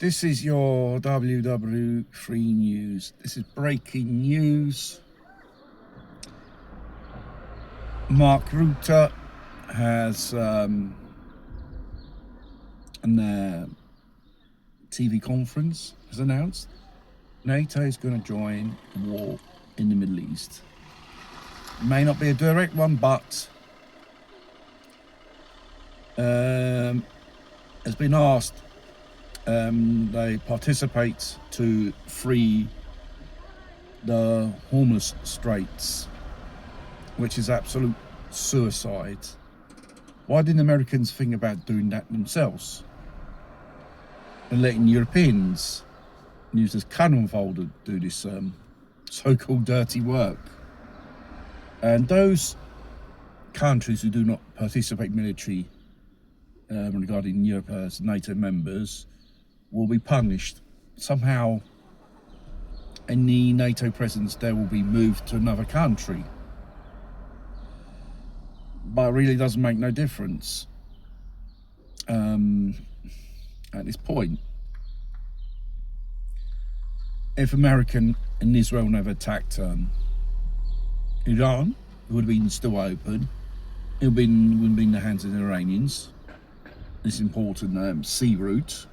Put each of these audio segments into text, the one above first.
This is your WW3 news. This is breaking news. Mark Rutte has in their TV conference has announced NATO is going to join the war in the Middle East. It may not be a direct one, but has been asked they participate to free the Hormuz Straits, which is absolute suicide. Why didn't Americans think about doing that themselves and letting Europeans used as cannon fodder do this so-called dirty work? And those countries who do not participate military regarding Europe as NATO members will be punished. Somehow any NATO presence there will be moved to another country. But it really doesn't make no difference at this point. If America and Israel never attacked Iran, it would have been still open. It would have been in the hands of the Iranians. This important sea route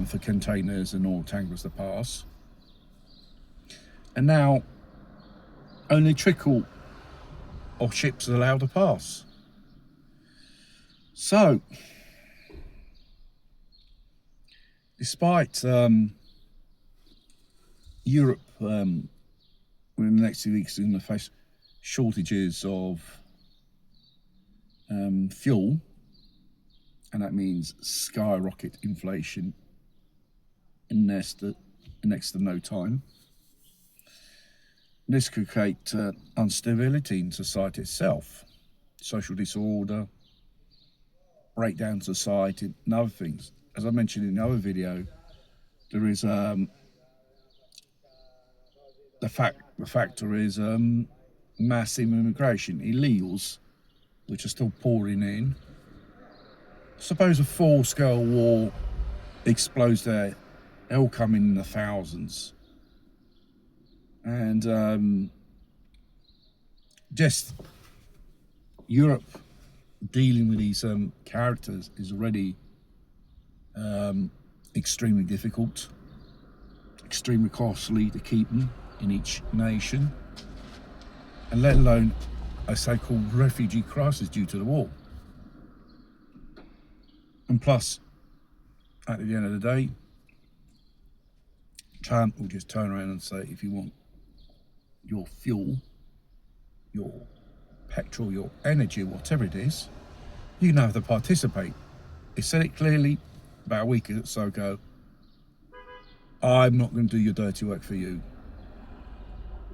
for containers and oil tankers to pass. And now only a trickle of ships are allowed to pass. So, despite Europe within the next 2 weeks is going to face shortages of fuel, and that means skyrocket inflation in next to no time. This could create instability in society itself, social disorder, breakdown society, and other things. As I mentioned in the other video, there is the factor is massive immigration, illegals, which are still pouring in. Suppose a full-scale war explodes there, they'll come in the thousands. And just Europe dealing with these characters is already extremely difficult, extremely costly to keep them in each nation, and let alone a so-called refugee crisis due to the war. And plus, at the end of the day, Trump will just turn around and say, if you want your fuel, your petrol, your energy, whatever it is, you can have to participate. He said it clearly about a week or so ago. I'm not going to do your dirty work for you.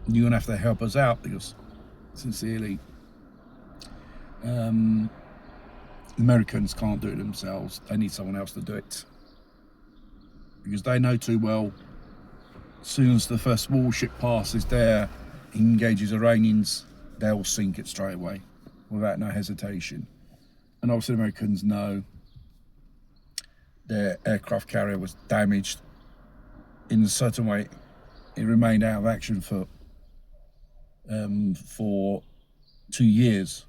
You're going to have to help us out because, sincerely, Americans can't do it themselves. They need someone else to do it. Because they know too well, as soon as the first warship passes there, engages Iranians, they'll sink it straight away without no hesitation. And obviously Americans know their aircraft carrier was damaged in a certain way. It remained out of action for 2 years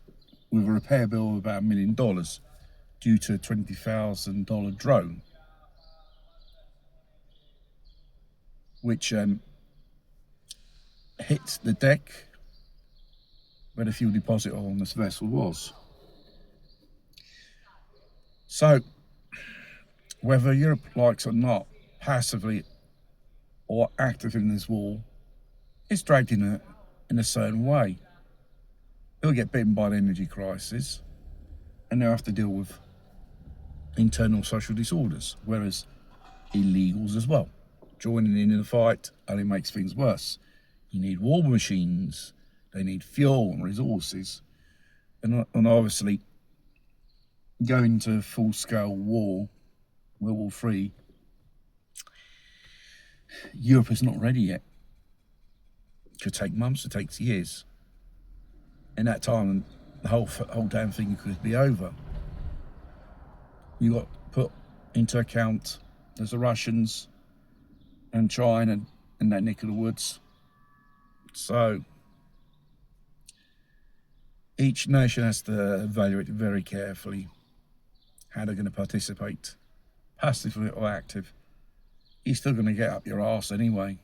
with a repair bill of about $1 million due to a $20,000 drone, which hit the deck where the fuel deposit on this vessel was. So, whether Europe likes or not, passively or actively in this war, it's dragged in a certain way. They'll get bitten by the energy crisis and they'll have to deal with internal social disorders, whereas illegals as well, joining in the fight only makes things worse. You need war machines, they need fuel and resources, and obviously going to full-scale war, World War III, Europe is not ready yet. It could take months, it takes years. In that time, the whole damn thing could be over. You got to put into account. There's the Russians and China and that neck of the woods. So each nation has to evaluate very carefully how they're going to participate, passively or active. You're still going to get up your arse anyway.